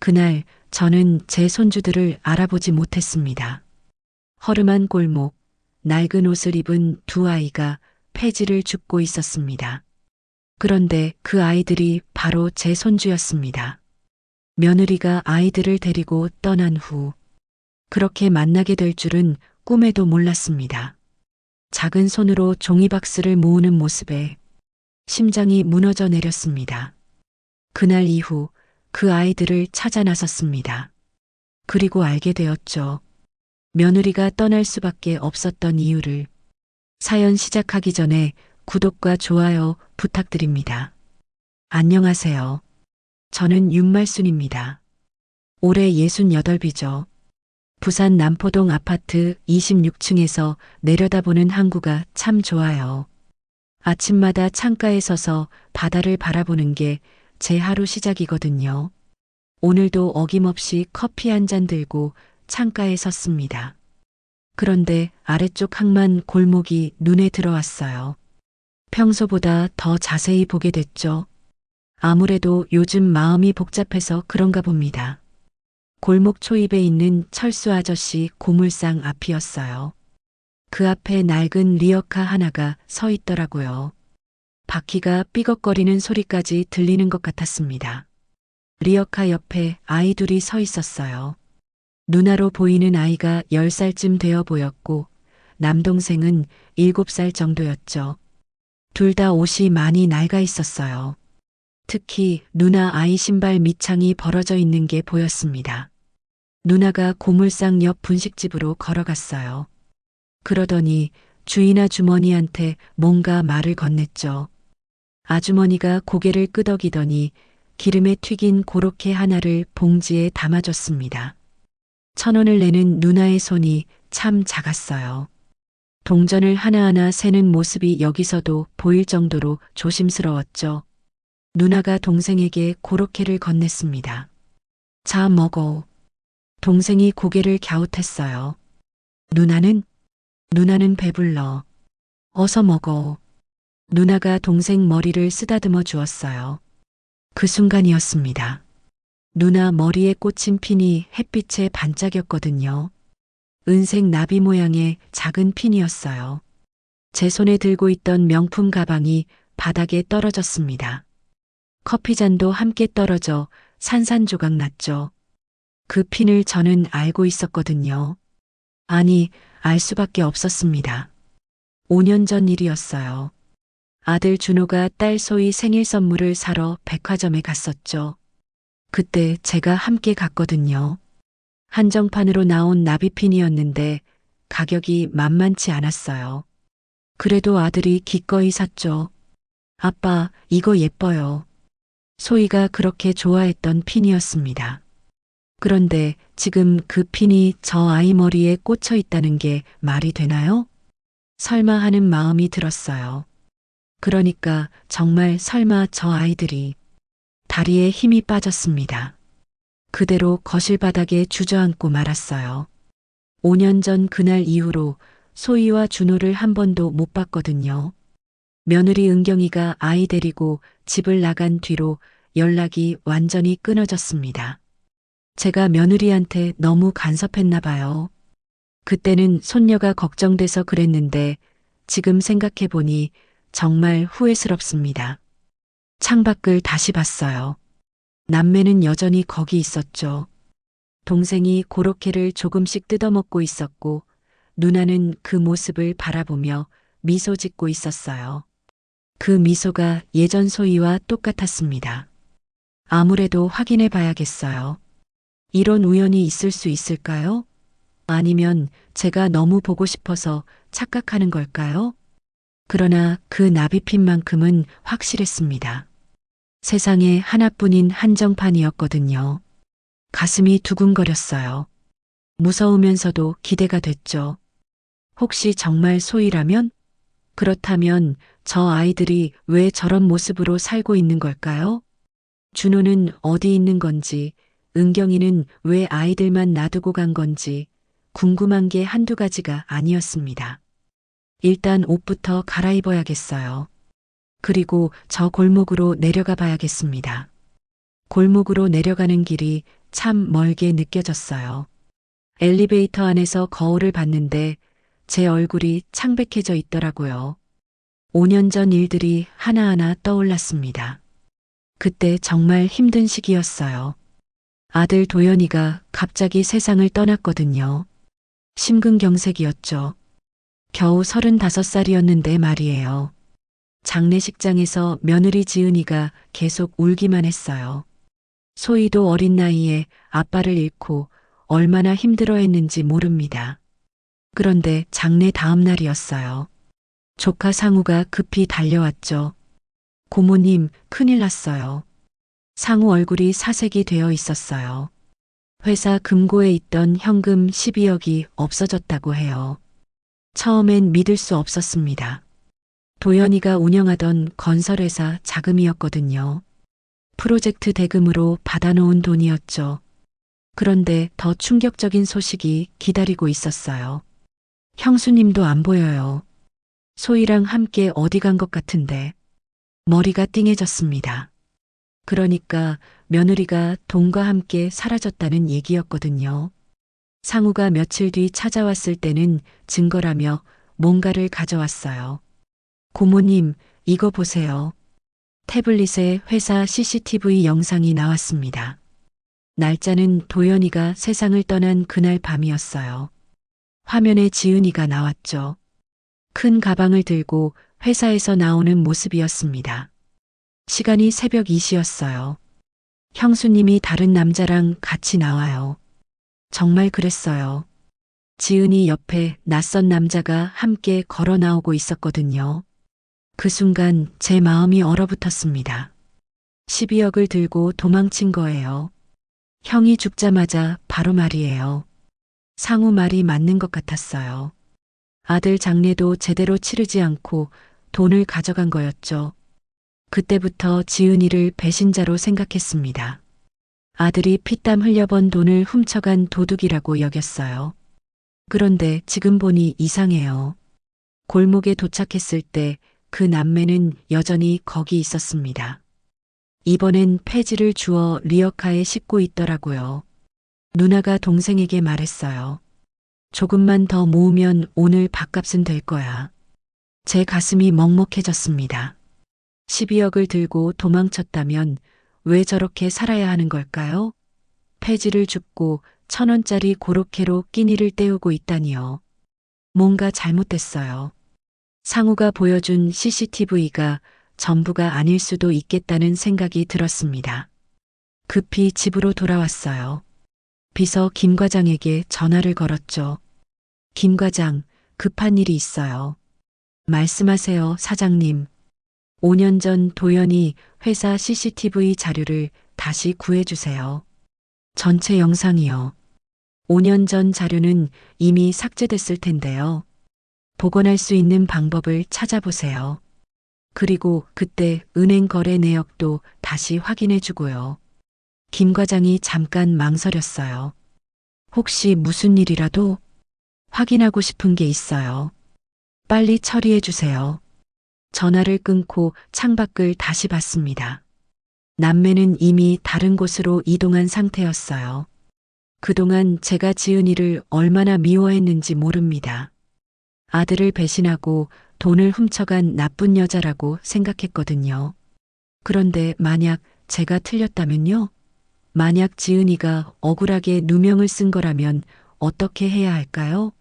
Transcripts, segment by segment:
그날 저는 제 손주들을 알아보지 못했습니다. 허름한 골목, 낡은 옷을 입은 두 아이가 폐지를 줍고 있었습니다. 그런데 그 아이들이 바로 제 손주였습니다. 며느리가 아이들을 데리고 떠난 후 그렇게 만나게 될 줄은 꿈에도 몰랐습니다. 작은 손으로 종이박스를 모으는 모습에 심장이 무너져 내렸습니다. 그날 이후 그 아이들을 찾아 나섰습니다. 그리고 알게 되었죠. 며느리가 떠날 수밖에 없었던 이유를. 사연 시작하기 전에 구독과 좋아요 부탁드립니다. 안녕하세요. 저는 윤말순입니다. 올해 68이죠. 부산 남포동 아파트 26층에서 내려다보는 항구가 참 좋아요. 아침마다 창가에 서서 바다를 바라보는 게 제 하루 시작이거든요. 오늘도 어김없이 커피 한 잔 들고 창가에 섰습니다. 그런데 아래쪽 항만 골목이 눈에 들어왔어요. 평소보다 더 자세히 보게 됐죠. 아무래도 요즘 마음이 복잡해서 그런가 봅니다. 골목 초입에 있는 철수 아저씨 고물상 앞이었어요. 그 앞에 낡은 리어카 하나가 서 있더라고요. 바퀴가 삐걱거리는 소리까지 들리는 것 같았습니다. 리어카 옆에 아이 둘이 서 있었어요. 누나로 보이는 아이가 10살쯤 되어 보였고 남동생은 7살 정도였죠. 둘 다 옷이 많이 낡아 있었어요. 특히 누나 아이 신발 밑창이 벌어져 있는 게 보였습니다. 누나가 고물상 옆 분식집으로 걸어갔어요. 그러더니 주인 아주머니한테 뭔가 말을 건넸죠. 아주머니가 고개를 끄덕이더니 기름에 튀긴 고로케 하나를 봉지에 담아줬습니다. 1,000원을 내는 누나의 손이 참 작았어요. 동전을 하나하나 세는 모습이 여기서도 보일 정도로 조심스러웠죠. 누나가 동생에게 고로케를 건넸습니다. 자, 먹어. 동생이 고개를 갸웃했어요. 누나는 배불러. 어서 먹어. 누나가 동생 머리를 쓰다듬어 주었어요. 그 순간이었습니다. 누나 머리에 꽂힌 핀이 햇빛에 반짝였거든요. 은색 나비 모양의 작은 핀이었어요. 제 손에 들고 있던 명품 가방이 바닥에 떨어졌습니다. 커피잔도 함께 떨어져 산산조각 났죠. 그 핀을 저는 알고 있었거든요. 아니, 알 수밖에 없었습니다. 5년 전 일이었어요. 아들 준호가 딸 소희 생일 선물을 사러 백화점에 갔었죠. 그때 제가 함께 갔거든요. 한정판으로 나온 나비핀이었는데 가격이 만만치 않았어요. 그래도 아들이 기꺼이 샀죠. 아빠, 이거 예뻐요. 소희가 그렇게 좋아했던 핀이었습니다. 그런데 지금 그 핀이 저 아이 머리에 꽂혀 있다는 게 말이 되나요? 설마 하는 마음이 들었어요. 그러니까 정말 설마 저 아이들이. 다리에 힘이 빠졌습니다. 그대로 거실 바닥에 주저앉고 말았어요. 5년 전 그날 이후로 소희와 준호를 한 번도 못 봤거든요. 며느리 은경이가 아이 데리고 집을 나간 뒤로 연락이 완전히 끊어졌습니다. 제가 며느리한테 너무 간섭했나 봐요. 그때는 손녀가 걱정돼서 그랬는데 지금 생각해 보니 정말 후회스럽습니다. 창밖을 다시 봤어요. 남매는 여전히 거기 있었죠. 동생이 고로케를 조금씩 뜯어먹고 있었고 누나는 그 모습을 바라보며 미소 짓고 있었어요. 그 미소가 예전 소희와 똑같았습니다. 아무래도 확인해 봐야겠어요. 이런 우연이 있을 수 있을까요? 아니면 제가 너무 보고 싶어서 착각하는 걸까요? 그러나 그 나비핀만큼은 확실했습니다. 세상에 하나뿐인 한정판이었거든요. 가슴이 두근거렸어요. 무서우면서도 기대가 됐죠. 혹시 정말 소희라면? 그렇다면 저 아이들이 왜 저런 모습으로 살고 있는 걸까요? 준호는 어디 있는 건지, 은경이는 왜 아이들만 놔두고 간 건지 궁금한 게 한두 가지가 아니었습니다. 일단 옷부터 갈아입어야겠어요. 그리고 저 골목으로 내려가 봐야겠습니다. 골목으로 내려가는 길이 참 멀게 느껴졌어요. 엘리베이터 안에서 거울을 봤는데 제 얼굴이 창백해져 있더라고요. 5년 전 일들이 하나하나 떠올랐습니다. 그때 정말 힘든 시기였어요. 아들 도연이가 갑자기 세상을 떠났거든요. 심근경색이었죠. 겨우 35살이었는데 말이에요. 장례식장에서 며느리 지은이가 계속 울기만 했어요. 소희도 어린 나이에 아빠를 잃고 얼마나 힘들어했는지 모릅니다. 그런데 장례 다음 날이었어요. 조카 상우가 급히 달려왔죠. 고모님, 큰일 났어요. 상우 얼굴이 사색이 되어 있었어요. 회사 금고에 있던 현금 12억이 없어졌다고 해요. 처음엔 믿을 수 없었습니다. 도연이가 운영하던 건설회사 자금이었거든요. 프로젝트 대금으로 받아놓은 돈이었죠. 그런데 더 충격적인 소식이 기다리고 있었어요. 형수님도 안 보여요. 소희랑 함께 어디 간 것 같은데. 머리가 띵해졌습니다. 그러니까 며느리가 돈과 함께 사라졌다는 얘기였거든요. 상우가 며칠 뒤 찾아왔을 때는 증거라며 뭔가를 가져왔어요. 고모님, 이거 보세요. 태블릿에 회사 CCTV 영상이 나왔습니다. 날짜는 도연이가 세상을 떠난 그날 밤이었어요. 화면에 지은이가 나왔죠. 큰 가방을 들고 회사에서 나오는 모습이었습니다. 시간이 새벽 2시였어요. 형수님이 다른 남자랑 같이 나와요. 정말 그랬어요. 지은이 옆에 낯선 남자가 함께 걸어 나오고 있었거든요. 그 순간 제 마음이 얼어붙었습니다. 12억을 들고 도망친 거예요. 형이 죽자마자 바로 말이에요. 상우 말이 맞는 것 같았어요. 아들 장례도 제대로 치르지 않고 돈을 가져간 거였죠. 그때부터 지은이를 배신자로 생각했습니다. 아들이 피땀 흘려번 돈을 훔쳐간 도둑이라고 여겼어요. 그런데 지금 보니 이상해요. 골목에 도착했을 때 그 남매는 여전히 거기 있었습니다. 이번엔 폐지를 주워 리어카에 싣고 있더라고요. 누나가 동생에게 말했어요. 조금만 더 모으면 오늘 밥값은 될 거야. 제 가슴이 먹먹해졌습니다. 12억을 들고 도망쳤다면 왜 저렇게 살아야 하는 걸까요? 폐지를 줍고 1,000원짜리 고로케로 끼니를 때우고 있다니요. 뭔가 잘못됐어요. 상우가 보여준 CCTV가 전부가 아닐 수도 있겠다는 생각이 들었습니다. 급히 집으로 돌아왔어요. 비서 김 과장에게 전화를 걸었죠. 김 과장, 급한 일이 있어요. 말씀하세요, 사장님. 5년 전 도연이 회사 CCTV 자료를 다시 구해주세요. 전체 영상이요. 5년 전 자료는 이미 삭제됐을 텐데요. 복원할 수 있는 방법을 찾아보세요. 그리고 그때 은행 거래 내역도 다시 확인해 주고요. 김 과장이 잠깐 망설였어요. 혹시 무슨 일이라도 확인하고 싶은 게 있어요. 빨리 처리해 주세요. 전화를 끊고 창밖을 다시 봤습니다. 남매는 이미 다른 곳으로 이동한 상태였어요. 그동안 제가 지은이를 얼마나 미워했는지 모릅니다. 아들을 배신하고 돈을 훔쳐간 나쁜 여자라고 생각했거든요. 그런데 만약 제가 틀렸다면요? 만약 지은이가 억울하게 누명을 쓴 거라면 어떻게 해야 할까요?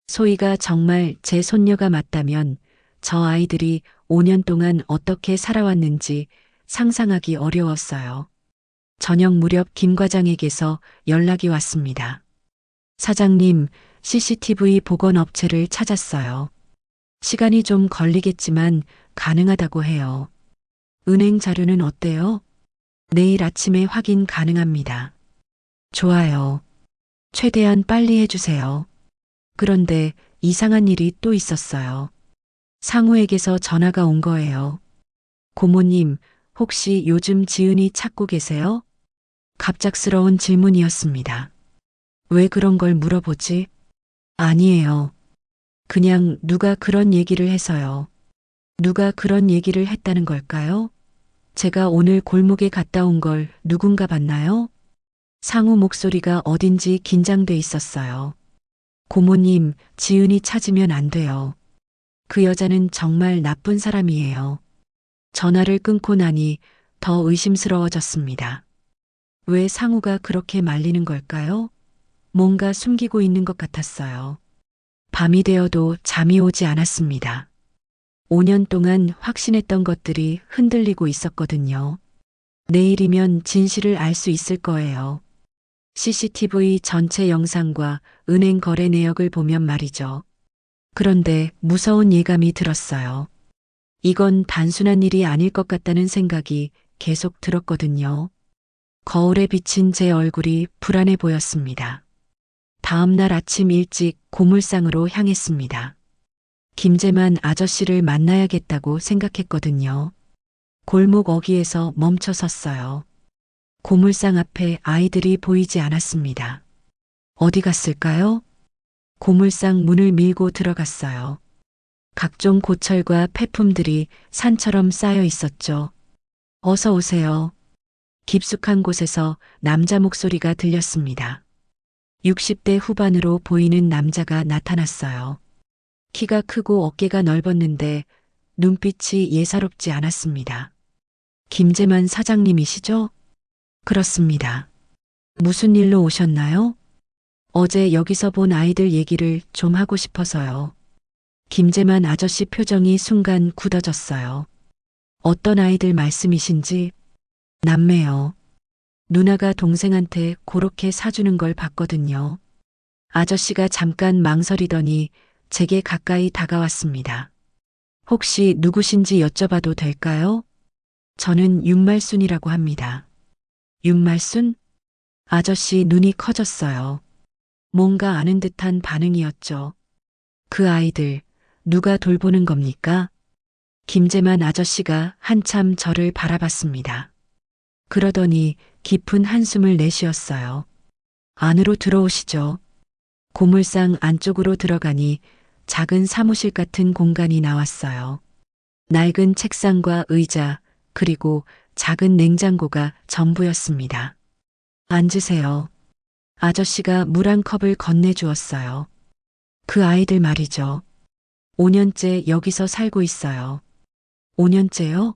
소희가 정말 제 손녀가 맞다면 저 아이들이 5년 동안 어떻게 살아왔는지 상상하기 어려웠어요. 저녁 무렵 김 과장에게서 연락이 왔습니다. 사장님, CCTV 복원 업체를 찾았어요. 시간이 좀 걸리겠지만 가능하다고 해요. 은행 자료는 어때요? 내일 아침에 확인 가능합니다. 좋아요. 최대한 빨리 해주세요. 그런데 이상한 일이 또 있었어요. 상우에게서 전화가 온 거예요. 고모님, 혹시 요즘 지은이 찾고 계세요? 갑작스러운 질문이었습니다. 왜 그런 걸 물어보지? 아니에요. 그냥 누가 그런 얘기를 해서요. 누가 그런 얘기를 했다는 걸까요? 제가 오늘 골목에 갔다 온 걸 누군가 봤나요? 상우 목소리가 어딘지 긴장돼 있었어요. 고모님, 지은이 찾으면 안 돼요. 그 여자는 정말 나쁜 사람이에요. 전화를 끊고 나니 더 의심스러워졌습니다. 왜 상우가 그렇게 말리는 걸까요? 뭔가 숨기고 있는 것 같았어요. 밤이 되어도 잠이 오지 않았습니다. 5년 동안 확신했던 것들이 흔들리고 있었거든요. 내일이면 진실을 알 수 있을 거예요. CCTV 전체 영상과 은행 거래 내역을 보면 말이죠. 그런데 무서운 예감이 들었어요. 이건 단순한 일이 아닐 것 같다는 생각이 계속 들었거든요. 거울에 비친 제 얼굴이 불안해 보였습니다. 다음 날 아침 일찍 고물상으로 향했습니다. 김재만 아저씨를 만나야겠다고 생각했거든요. 골목 어귀에서 멈춰 섰어요. 고물상 앞에 아이들이 보이지 않았습니다. 어디 갔을까요? 고물상 문을 밀고 들어갔어요. 각종 고철과 폐품들이 산처럼 쌓여 있었죠. 어서 오세요. 깊숙한 곳에서 남자 목소리가 들렸습니다. 60대 후반으로 보이는 남자가 나타났어요. 키가 크고 어깨가 넓었는데 눈빛이 예사롭지 않았습니다. 김재만 사장님이시죠? 그렇습니다. 무슨 일로 오셨나요? 어제 여기서 본 아이들 얘기를 좀 하고 싶어서요. 김재만 아저씨 표정이 순간 굳어졌어요. 어떤 아이들 말씀이신지? 남매요. 누나가 동생한테 그렇게 사주는 걸 봤거든요. 아저씨가 잠깐 망설이더니 제게 가까이 다가왔습니다. 혹시 누구신지 여쭤봐도 될까요? 저는 윤말순이라고 합니다. 윤말순? 아저씨 눈이 커졌어요. 뭔가 아는 듯한 반응이었죠. 그 아이들, 누가 돌보는 겁니까? 김재만 아저씨가 한참 저를 바라봤습니다. 그러더니 깊은 한숨을 내쉬었어요. 안으로 들어오시죠. 고물상 안쪽으로 들어가니 작은 사무실 같은 공간이 나왔어요. 낡은 책상과 의자, 그리고 작은 냉장고가 전부였습니다. 앉으세요. 아저씨가 물 한 컵을 건네주었어요. 그 아이들 말이죠. 5년째 여기서 살고 있어요. 5년째요?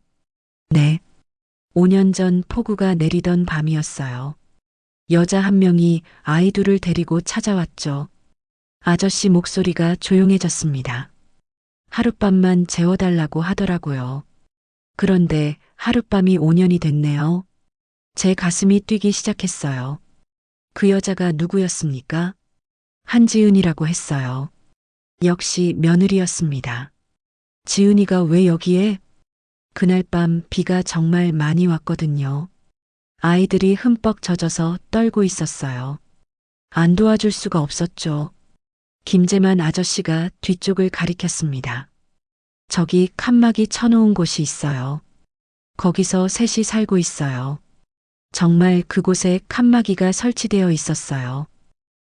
네. 5년 전 폭우가 내리던 밤이었어요. 여자 한 명이 아이 둘을 데리고 찾아왔죠. 아저씨 목소리가 조용해졌습니다. 하룻밤만 재워달라고 하더라고요. 그런데 하룻밤이 5년이 됐네요. 제 가슴이 뛰기 시작했어요. 그 여자가 누구였습니까? 한지은이라고 했어요. 역시 며느리였습니다. 지은이가 왜 여기에? 그날 밤 비가 정말 많이 왔거든요. 아이들이 흠뻑 젖어서 떨고 있었어요. 안 도와줄 수가 없었죠. 김재만 아저씨가 뒤쪽을 가리켰습니다. 저기 칸막이 쳐놓은 곳이 있어요. 거기서 셋이 살고 있어요. 정말 그곳에 칸막이가 설치되어 있었어요.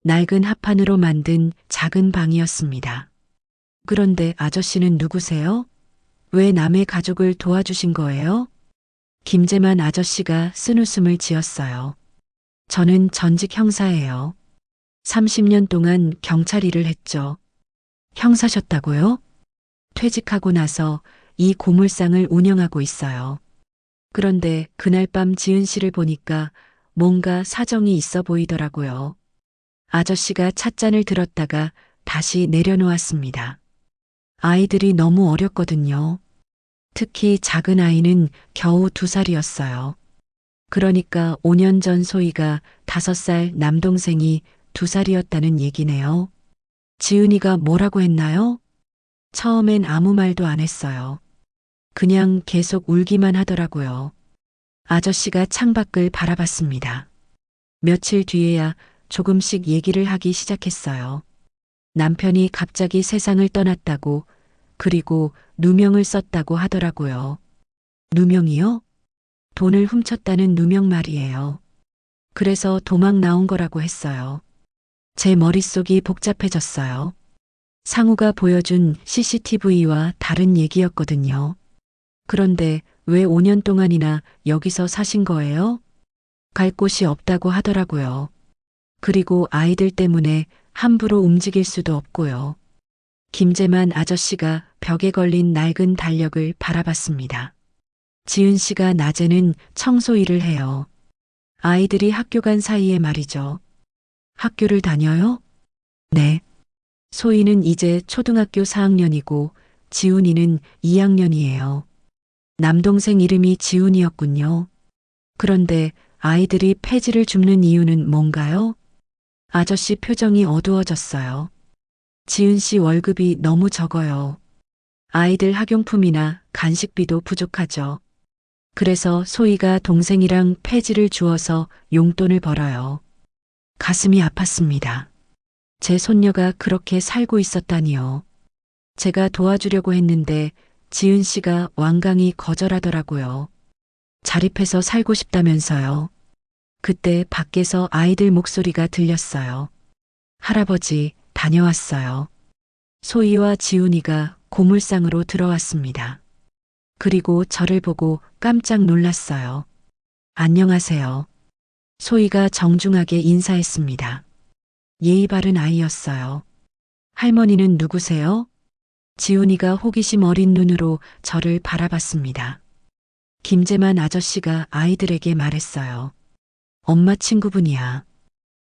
낡은 합판으로 만든 작은 방이었습니다. 그런데 아저씨는 누구세요? 왜 남의 가족을 도와주신 거예요? 김재만 아저씨가 쓴웃음을 지었어요. 저는 전직 형사예요. 30년 동안 경찰 일을 했죠. 형사셨다고요? 퇴직하고 나서 이 고물상을 운영하고 있어요. 그런데 그날 밤 지은 씨를 보니까 뭔가 사정이 있어 보이더라고요. 아저씨가 찻잔을 들었다가 다시 내려놓았습니다. 아이들이 너무 어렸거든요. 특히 작은 아이는 겨우 2살이었어요. 그러니까 5년 전 소희가 5살, 남동생이 2살이었다는 얘기네요. 지은이가 뭐라고 했나요? 처음엔 아무 말도 안 했어요. 그냥 계속 울기만 하더라고요. 아저씨가 창밖을 바라봤습니다. 며칠 뒤에야 조금씩 얘기를 하기 시작했어요. 남편이 갑자기 세상을 떠났다고, 그리고 누명을 썼다고 하더라고요. 누명이요? 돈을 훔쳤다는 누명 말이에요. 그래서 도망 나온 거라고 했어요. 제 머릿속이 복잡해졌어요. 상우가 보여준 CCTV와 다른 얘기였거든요. 그런데 왜 5년 동안이나 여기서 사신 거예요? 갈 곳이 없다고 하더라고요. 그리고 아이들 때문에 함부로 움직일 수도 없고요. 김재만 아저씨가 벽에 걸린 낡은 달력을 바라봤습니다. 지은 씨가 낮에는 청소 일을 해요. 아이들이 학교 간 사이에 말이죠. 학교를 다녀요? 네. 소희는 이제 초등학교 4학년이고 지훈이는 2학년이에요. 남동생 이름이 지훈이었군요. 그런데 아이들이 폐지를 줍는 이유는 뭔가요? 아저씨 표정이 어두워졌어요. 지은 씨 월급이 너무 적어요. 아이들 학용품이나 간식비도 부족하죠. 그래서 소희가 동생이랑 폐지를 주어서 용돈을 벌어요. 가슴이 아팠습니다. 제 손녀가 그렇게 살고 있었다니요. 제가 도와주려고 했는데 지은 씨가 완강히 거절하더라고요. 자립해서 살고 싶다면서요. 그때 밖에서 아이들 목소리가 들렸어요. 할아버지, 다녀왔어요. 소희와 지훈이가 고물상으로 들어왔습니다. 그리고 저를 보고 깜짝 놀랐어요. 안녕하세요. 소희가 정중하게 인사했습니다. 예의 바른 아이였어요. 할머니는 누구세요? 지훈이가 호기심 어린 눈으로 저를 바라봤습니다. 김재만 아저씨가 아이들에게 말했어요. 엄마 친구분이야.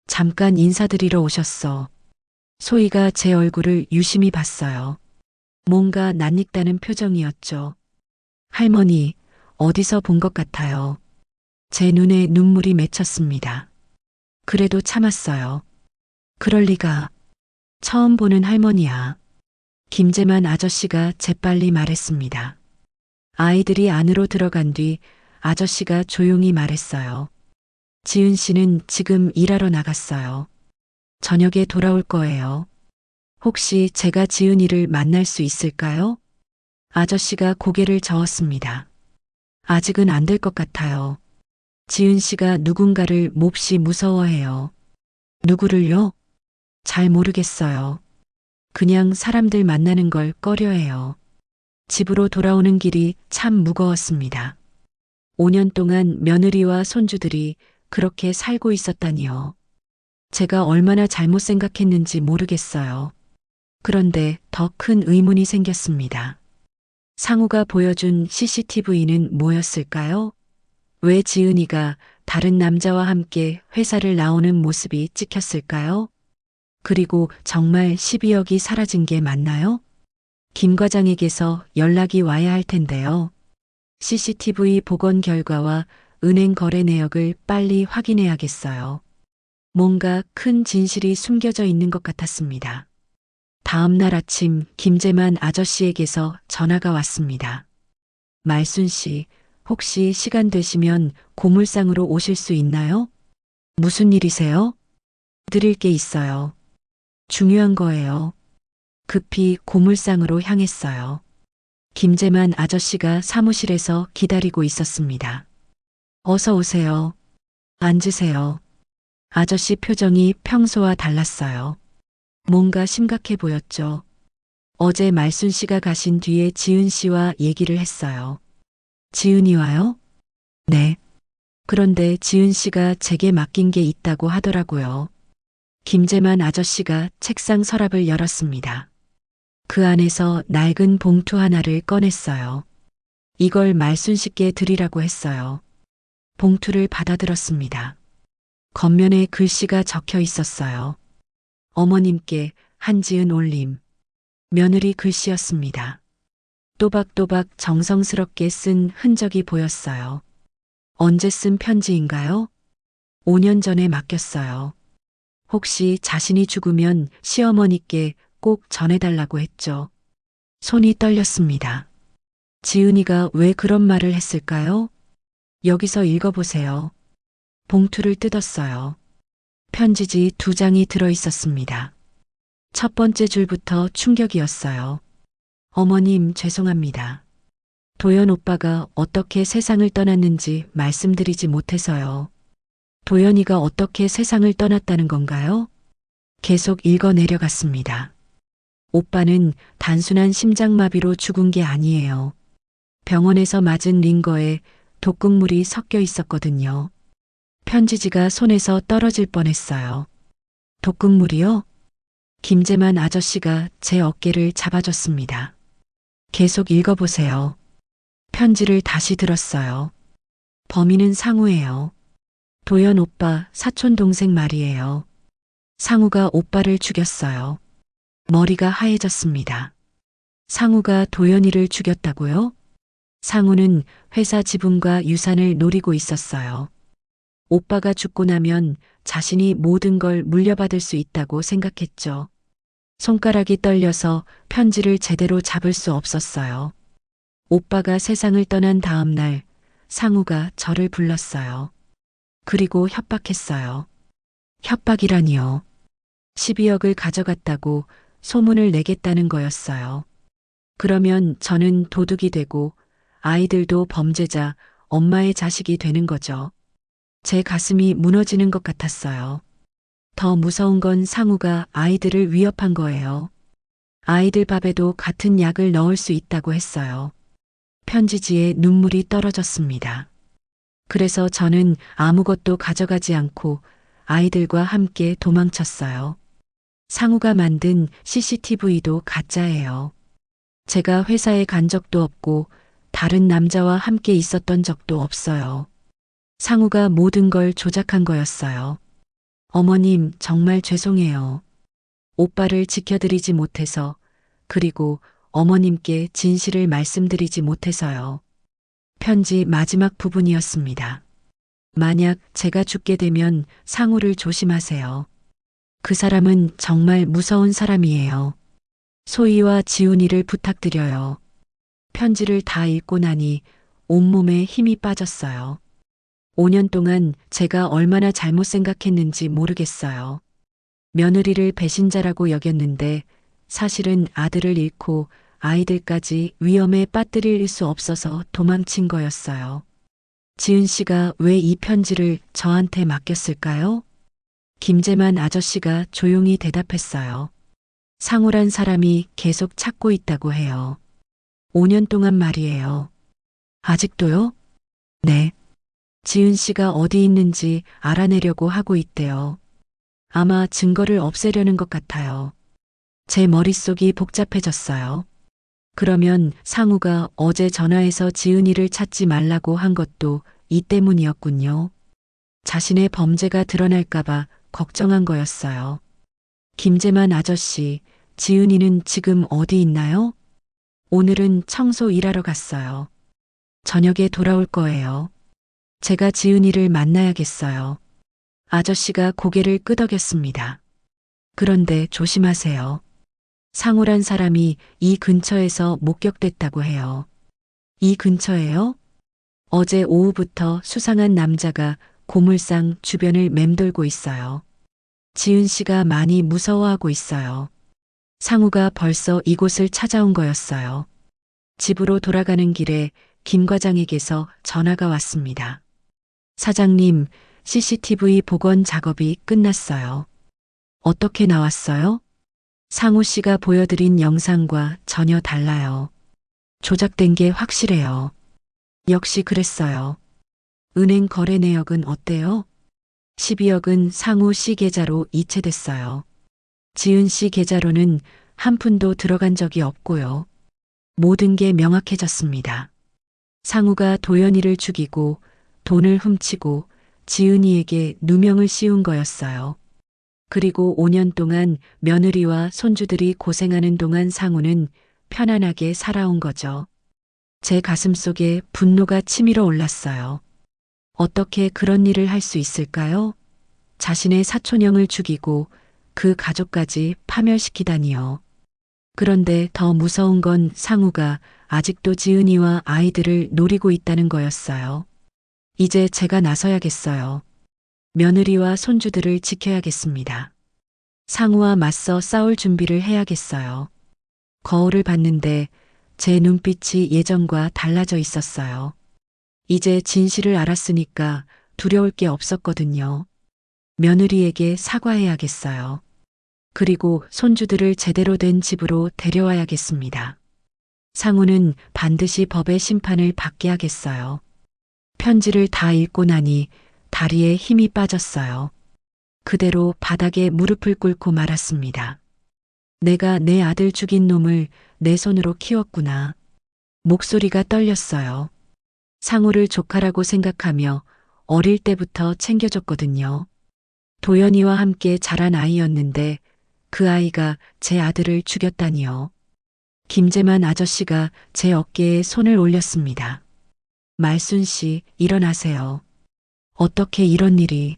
잠깐 인사드리러 오셨어. 소희가 제 얼굴을 유심히 봤어요. 뭔가 낯익다는 표정이었죠. 할머니, 어디서 본 것 같아요. 제 눈에 눈물이 맺혔습니다. 그래도 참았어요. 그럴 리가. 처음 보는 할머니야. 김재만 아저씨가 재빨리 말했습니다. 아이들이 안으로 들어간 뒤 아저씨가 조용히 말했어요. 지은 씨는 지금 일하러 나갔어요. 저녁에 돌아올 거예요. 혹시 제가 지은이를 만날 수 있을까요? 아저씨가 고개를 저었습니다. 아직은 안 될 것 같아요. 지은 씨가 누군가를 몹시 무서워해요. 누구를요? 잘 모르겠어요. 그냥 사람들 만나는 걸 꺼려해요. 집으로 돌아오는 길이 참 무거웠습니다. 5년 동안 며느리와 손주들이 그렇게 살고 있었다니요. 제가 얼마나 잘못 생각했는지 모르겠어요. 그런데 더 큰 의문이 생겼습니다. 상우가 보여준 CCTV는 뭐였을까요? 왜 지은이가 다른 남자와 함께 회사를 나오는 모습이 찍혔을까요? 그리고 정말 12억이 사라진 게 맞나요? 김 과장에게서 연락이 와야 할 텐데요. CCTV 복원 결과와 은행 거래 내역을 빨리 확인해야겠어요. 뭔가 큰 진실이 숨겨져 있는 것 같았습니다. 다음 날 아침 김재만 아저씨에게서 전화가 왔습니다. 말순 씨, 혹시 시간 되시면 고물상으로 오실 수 있나요? 무슨 일이세요? 드릴 게 있어요. 중요한 거예요. 급히 고물상으로 향했어요. 김재만 아저씨가 사무실에서 기다리고 있었습니다. 어서 오세요. 앉으세요. 아저씨 표정이 평소와 달랐어요. 뭔가 심각해 보였죠. 어제 말순 씨가 가신 뒤에 지은 씨와 얘기를 했어요. 지은이 와요? 네. 그런데 지은 씨가 제게 맡긴 게 있다고 하더라고요. 김재만 아저씨가 책상 서랍을 열었습니다. 그 안에서 낡은 봉투 하나를 꺼냈어요. 이걸 말순 씨께 드리라고 했어요. 봉투를 받아들었습니다. 겉면에 글씨가 적혀 있었어요. 어머님께 한지은 올림. 며느리 글씨였습니다. 또박또박 정성스럽게 쓴 흔적이 보였어요. 언제 쓴 편지인가요? 5년 전에 맡겼어요. 혹시 자신이 죽으면 시어머니께 꼭 전해달라고 했죠. 손이 떨렸습니다. 지은이가 왜 그런 말을 했을까요? 여기서 읽어보세요. 봉투를 뜯었어요. 편지지 2장이 들어 있었습니다. 첫 번째 줄부터 충격이었어요. 어머님, 죄송합니다. 도연 오빠가 어떻게 세상을 떠났는지 말씀드리지 못해서요. 도연이가 어떻게 세상을 떠났다는 건가요? 계속 읽어 내려갔습니다. 오빠는 단순한 심장마비로 죽은 게 아니에요. 병원에서 맞은 링거에 독극물이 섞여 있었거든요. 편지지가 손에서 떨어질 뻔했어요. 독극물이요? 김재만 아저씨가 제 어깨를 잡아줬습니다. 계속 읽어보세요. 편지를 다시 들었어요. 범인은 상우예요. 도연 오빠 사촌 동생 말이에요. 상우가 오빠를 죽였어요. 머리가 하얘졌습니다. 상우가 도연이를 죽였다고요? 상우는 회사 지분과 유산을 노리고 있었어요. 오빠가 죽고 나면 자신이 모든 걸 물려받을 수 있다고 생각했죠. 손가락이 떨려서 편지를 제대로 잡을 수 없었어요. 오빠가 세상을 떠난 다음 날 상우가 저를 불렀어요. 그리고 협박했어요. 협박이라니요. 12억을 가져갔다고 소문을 내겠다는 거였어요. 그러면 저는 도둑이 되고 아이들도 범죄자, 엄마의 자식이 되는 거죠. 제 가슴이 무너지는 것 같았어요. 더 무서운 건 상우가 아이들을 위협한 거예요. 아이들 밥에도 같은 약을 넣을 수 있다고 했어요. 편지지에 눈물이 떨어졌습니다. 그래서 저는 아무것도 가져가지 않고 아이들과 함께 도망쳤어요. 상우가 만든 CCTV도 가짜예요. 제가 회사에 간 적도 없고 다른 남자와 함께 있었던 적도 없어요. 상우가 모든 걸 조작한 거였어요. 어머님, 정말 죄송해요. 오빠를 지켜드리지 못해서, 그리고 어머님께 진실을 말씀드리지 못해서요. 편지 마지막 부분이었습니다. 만약 제가 죽게 되면 상우를 조심하세요. 그 사람은 정말 무서운 사람이에요. 소희와 지훈이를 부탁드려요. 편지를 다 읽고 나니 온몸에 힘이 빠졌어요. 5년 동안 제가 얼마나 잘못 생각했는지 모르겠어요. 며느리를 배신자라고 여겼는데 사실은 아들을 잃고 아이들까지 위험에 빠뜨릴 수 없어서 도망친 거였어요. 지은 씨가 왜 이 편지를 저한테 맡겼을까요? 김재만 아저씨가 조용히 대답했어요. 상우란 사람이 계속 찾고 있다고 해요. 5년 동안 말이에요. 아직도요? 네. 지은 씨가 어디 있는지 알아내려고 하고 있대요. 아마 증거를 없애려는 것 같아요. 제 머릿속이 복잡해졌어요. 그러면 상우가 어제 전화해서 지은이를 찾지 말라고 한 것도 이 때문이었군요. 자신의 범죄가 드러날까봐 걱정한 거였어요. 김재만 아저씨, 지은이는 지금 어디 있나요? 오늘은 청소 일하러 갔어요. 저녁에 돌아올 거예요. 제가 지은이를 만나야겠어요. 아저씨가 고개를 끄덕였습니다. 그런데 조심하세요. 상우란 사람이 이 근처에서 목격됐다고 해요. 이 근처에요? 어제 오후부터 수상한 남자가 고물상 주변을 맴돌고 있어요. 지은 씨가 많이 무서워하고 있어요. 상우가 벌써 이곳을 찾아온 거였어요. 집으로 돌아가는 길에 김 과장에게서 전화가 왔습니다. 사장님, CCTV 복원 작업이 끝났어요. 어떻게 나왔어요? 상우 씨가 보여드린 영상과 전혀 달라요. 조작된 게 확실해요. 역시 그랬어요. 은행 거래 내역은 어때요? 12억은 상우 씨 계좌로 이체됐어요. 지은 씨 계좌로는 한 푼도 들어간 적이 없고요. 모든 게 명확해졌습니다. 상우가 도연이를 죽이고 돈을 훔치고 지은이에게 누명을 씌운 거였어요. 그리고 5년 동안 며느리와 손주들이 고생하는 동안 상우는 편안하게 살아온 거죠. 제 가슴 속에 분노가 치밀어 올랐어요. 어떻게 그런 일을 할 수 있을까요? 자신의 사촌형을 죽이고 그 가족까지 파멸시키다니요. 그런데 더 무서운 건 상우가 아직도 지은이와 아이들을 노리고 있다는 거였어요. 이제 제가 나서야겠어요. 며느리와 손주들을 지켜야겠습니다. 상우와 맞서 싸울 준비를 해야겠어요. 거울을 봤는데 제 눈빛이 예전과 달라져 있었어요. 이제 진실을 알았으니까 두려울 게 없었거든요. 며느리에게 사과해야겠어요. 그리고 손주들을 제대로 된 집으로 데려와야겠습니다. 상우는 반드시 법의 심판을 받게 하겠어요. 편지를 다 읽고 나니 다리에 힘이 빠졌어요. 그대로 바닥에 무릎을 꿇고 말았습니다. 내가 내 아들 죽인 놈을 내 손으로 키웠구나. 목소리가 떨렸어요. 상우를 조카라고 생각하며 어릴 때부터 챙겨줬거든요. 도연이와 함께 자란 아이였는데 그 아이가 제 아들을 죽였다니요. 김재만 아저씨가 제 어깨에 손을 올렸습니다. 말순 씨, 일어나세요. 어떻게 이런 일이?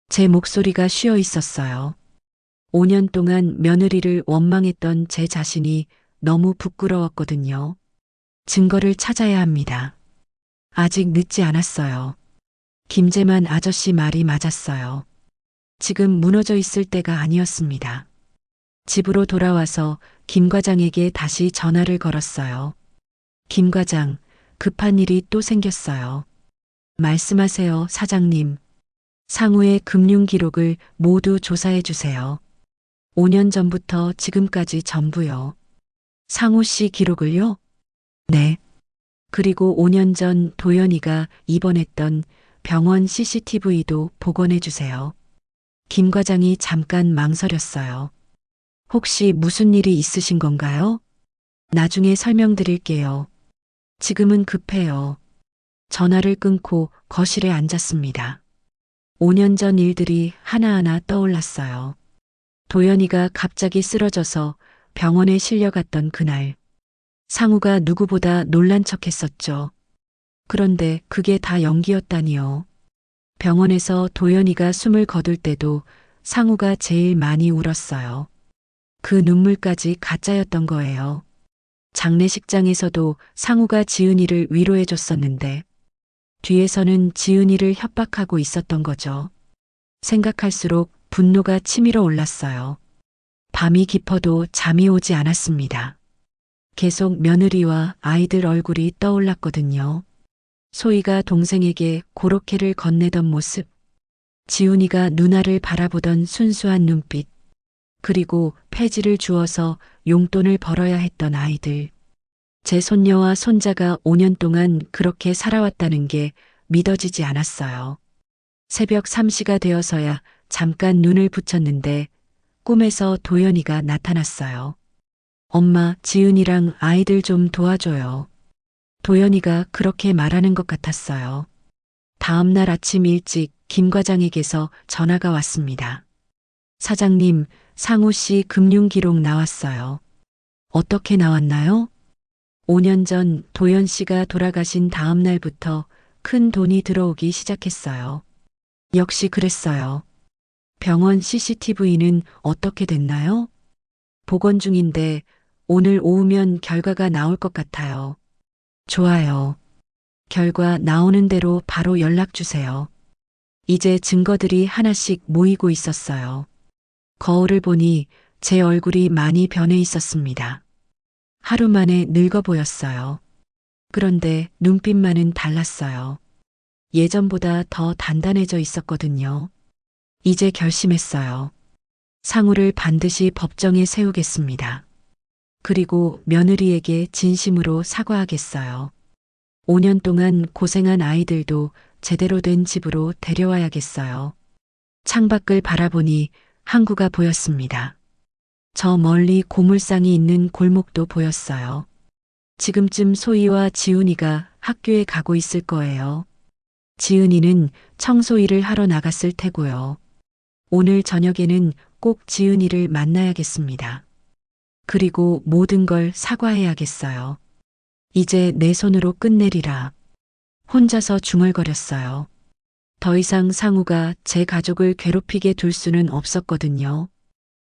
제 목소리가 쉬어 있었어요. 5년 동안 며느리를 원망했던 제 자신이 너무 부끄러웠거든요. 증거를 찾아야 합니다. 아직 늦지 않았어요. 김재만 아저씨 말이 맞았어요. 지금 무너져 있을 때가 아니었습니다. 집으로 돌아와서 김 과장에게 다시 전화를 걸었어요. 김 과장, 급한 일이 또 생겼어요. 말씀하세요, 사장님. 상우의 금융 기록을 모두 조사해 주세요. 5년 전부터 지금까지 전부요. 상우 씨 기록을요? 네. 그리고 5년 전 도연이가 입원했던 병원 CCTV도 복원해 주세요. 김 과장이 잠깐 망설였어요. 혹시 무슨 일이 있으신 건가요? 나중에 설명드릴게요. 지금은 급해요. 전화를 끊고 거실에 앉았습니다. 5년 전 일들이 하나하나 떠올랐어요. 도연이가 갑자기 쓰러져서 병원에 실려갔던 그날. 상우가 누구보다 놀란 척했었죠. 그런데 그게 다 연기였다니요. 병원에서 도연이가 숨을 거둘 때도 상우가 제일 많이 울었어요. 그 눈물까지 가짜였던 거예요. 장례식장에서도 상우가 지은이를 위로해 줬었는데 뒤에서는 지은이를 협박하고 있었던 거죠. 생각할수록 분노가 치밀어 올랐어요. 밤이 깊어도 잠이 오지 않았습니다. 계속 며느리와 아이들 얼굴이 떠올랐거든요. 소희가 동생에게 고로케를 건네던 모습, 지훈이가 누나를 바라보던 순수한 눈빛, 그리고 폐지를 주어서 용돈을 벌어야 했던 아이들. 제 손녀와 손자가 5년 동안 그렇게 살아왔다는 게 믿어지지 않았어요. 새벽 3시가 되어서야 잠깐 눈을 붙였는데 꿈에서 도연이가 나타났어요. 엄마, 지은이랑 아이들 좀 도와줘요. 도연이가 그렇게 말하는 것 같았어요. 다음 날 아침 일찍 김 과장에게서 전화가 왔습니다. 사장님, 상우 씨 금융 기록 나왔어요. 어떻게 나왔나요? 5년 전 도연 씨가 돌아가신 다음 날부터 큰 돈이 들어오기 시작했어요. 역시 그랬어요. 병원 CCTV는 어떻게 됐나요? 복원 중인데 오늘 오후면 결과가 나올 것 같아요. 좋아요. 결과 나오는 대로 바로 연락 주세요. 이제 증거들이 하나씩 모이고 있었어요. 거울을 보니 제 얼굴이 많이 변해 있었습니다. 하루 만에 늙어 보였어요. 그런데 눈빛만은 달랐어요. 예전보다 더 단단해져 있었거든요. 이제 결심했어요. 상우를 반드시 법정에 세우겠습니다. 그리고 며느리에게 진심으로 사과하겠어요. 5년 동안 고생한 아이들도 제대로 된 집으로 데려와야겠어요. 창밖을 바라보니 항구가 보였습니다. 저 멀리 고물상이 있는 골목도 보였어요. 지금쯤 소희와 지훈이가 학교에 가고 있을 거예요. 지은이는 청소일을 하러 나갔을 테고요. 오늘 저녁에는 꼭 지은이를 만나야겠습니다. 그리고 모든 걸 사과해야겠어요. 이제 내 손으로 끝내리라. 혼자서 중얼거렸어요. 더 이상 상우가 제 가족을 괴롭히게 둘 수는 없었거든요.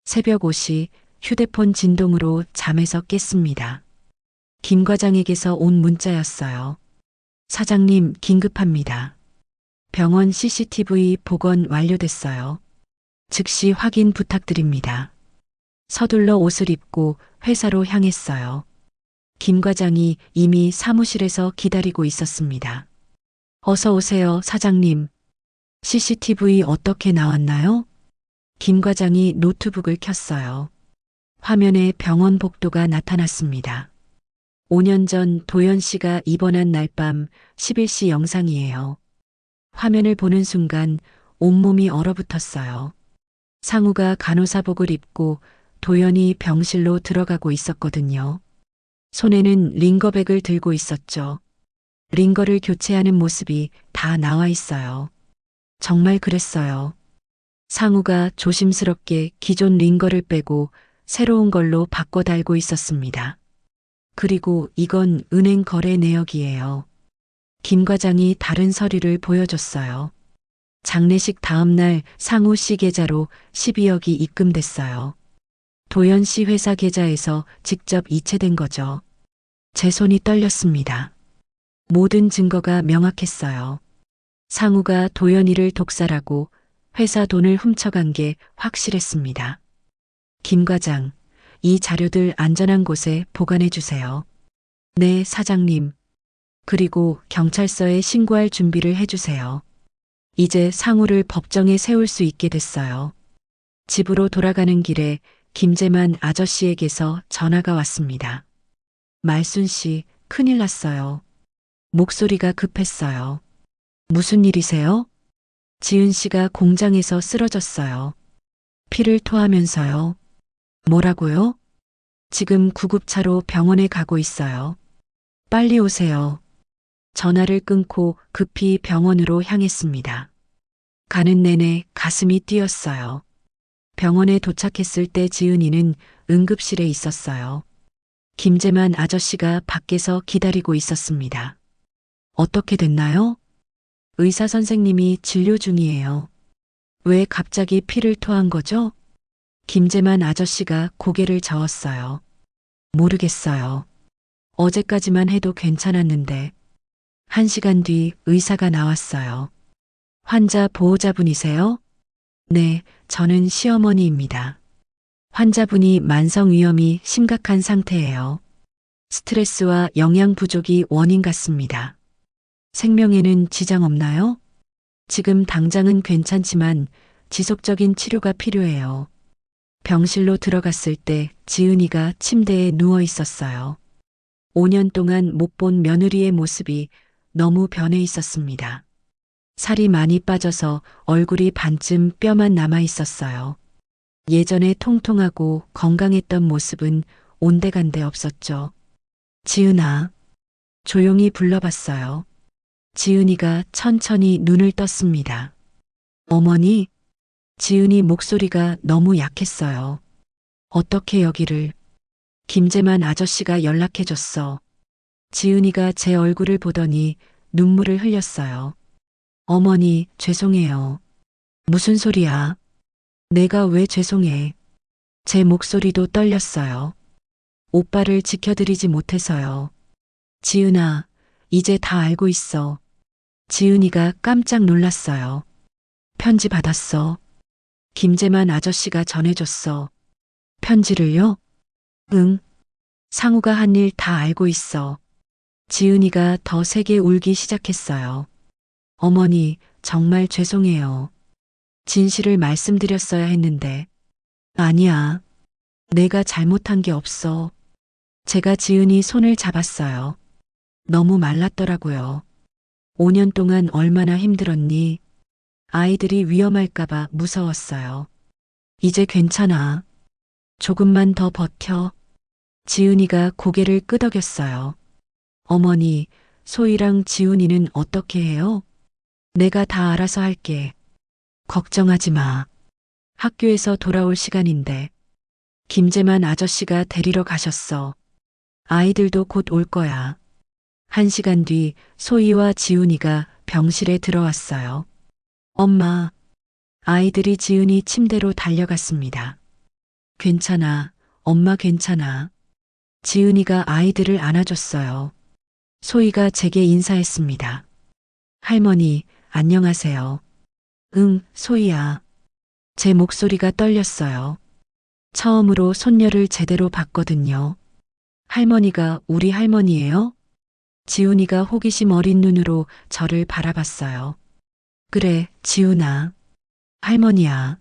새벽 5시 휴대폰 진동으로 잠에서 깼습니다. 김 과장에게서 온 문자였어요. 사장님, 긴급합니다. 병원 CCTV 복원 완료됐어요. 즉시 확인 부탁드립니다. 서둘러 옷을 입고 회사로 향했어요. 김 과장이 이미 사무실에서 기다리고 있었습니다. 어서 오세요, 사장님. CCTV 어떻게 나왔나요? 김 과장이 노트북을 켰어요. 화면에 병원 복도가 나타났습니다. 5년 전 도연 씨가 입원한 날 밤 11시 영상이에요. 화면을 보는 순간 온몸이 얼어붙었어요. 상우가 간호사복을 입고 도연히 병실로 들어가고 있었거든요. 손에는 링거백을 들고 있었죠. 링거를 교체하는 모습이 다 나와 있어요. 정말 그랬어요. 상우가 조심스럽게 기존 링거를 빼고 새로운 걸로 바꿔 달고 있었습니다. 그리고 이건 은행 거래 내역이에요. 김 과장이 다른 서류를 보여줬어요. 장례식 다음날 상우 씨 계좌로 12억이 입금됐어요. 도연 씨 회사 계좌에서 직접 이체된 거죠. 제 손이 떨렸습니다. 모든 증거가 명확했어요. 상우가 도연이를 독살하고 회사 돈을 훔쳐간 게 확실했습니다. 김 과장, 이 자료들 안전한 곳에 보관해 주세요. 네, 사장님. 그리고 경찰서에 신고할 준비를 해주세요. 이제 상우를 법정에 세울 수 있게 됐어요. 집으로 돌아가는 길에 김재만 아저씨에게서 전화가 왔습니다. 말순 씨, 큰일 났어요. 목소리가 급했어요. 무슨 일이세요? 지은 씨가 공장에서 쓰러졌어요. 피를 토하면서요. 뭐라고요? 지금 구급차로 병원에 가고 있어요. 빨리 오세요. 전화를 끊고 급히 병원으로 향했습니다. 가는 내내 가슴이 뛰었어요. 병원에 도착했을 때 지은이는 응급실에 있었어요. 김재만 아저씨가 밖에서 기다리고 있었습니다. 어떻게 됐나요? 의사 선생님이 진료 중이에요. 왜 갑자기 피를 토한 거죠? 김재만 아저씨가 고개를 저었어요. 모르겠어요. 어제까지만 해도 괜찮았는데. 1시간 뒤 의사가 나왔어요. 환자 보호자분이세요? 네, 저는 시어머니입니다. 환자분이 만성 위염이 심각한 상태예요. 스트레스와 영양 부족이 원인 같습니다. 생명에는 지장 없나요? 지금 당장은 괜찮지만 지속적인 치료가 필요해요. 병실로 들어갔을 때 지은이가 침대에 누워 있었어요. 5년 동안 못 본 며느리의 모습이 너무 변해 있었습니다. 살이 많이 빠져서 얼굴이 반쯤 뼈만 남아 있었어요. 예전에 통통하고 건강했던 모습은 온데간데 없었죠. 지은아. 조용히 불러봤어요. 지은이가 천천히 눈을 떴습니다. 어머니? 지은이 목소리가 너무 약했어요. 어떻게 여기를? 김재만 아저씨가 연락해줬어. 지은이가 제 얼굴을 보더니 눈물을 흘렸어요. 어머니, 죄송해요. 무슨 소리야? 내가 왜 죄송해? 제 목소리도 떨렸어요. 오빠를 지켜드리지 못해서요. 지은아, 이제 다 알고 있어. 지은이가 깜짝 놀랐어요. 편지 받았어. 김재만 아저씨가 전해줬어. 편지를요? 응. 상우가 한 일 다 알고 있어. 지은이가 더 세게 울기 시작했어요. 어머니, 정말 죄송해요. 진실을 말씀드렸어야 했는데. 아니야. 내가 잘못한 게 없어. 제가 지은이 손을 잡았어요. 너무 말랐더라고요. 5년 동안 얼마나 힘들었니? 아이들이 위험할까봐 무서웠어요. 이제 괜찮아. 조금만 더 버텨. 지은이가 고개를 끄덕였어요. 어머니, 소희랑 지훈이는 어떻게 해요? 내가 다 알아서 할게. 걱정하지 마. 학교에서 돌아올 시간인데. 김재만 아저씨가 데리러 가셨어. 아이들도 곧 올 거야. 1시간 뒤 소희와 지훈이가 병실에 들어왔어요. 엄마. 아이들이 지은이 침대로 달려갔습니다. 괜찮아. 엄마 괜찮아. 지은이가 아이들을 안아줬어요. 소희가 제게 인사했습니다. 할머니, 안녕하세요. 응, 소희야. 제 목소리가 떨렸어요. 처음으로 손녀를 제대로 봤거든요. 할머니가 우리 할머니예요? 지훈이가 호기심 어린 눈으로 저를 바라봤어요. 그래, 지훈아. 할머니야.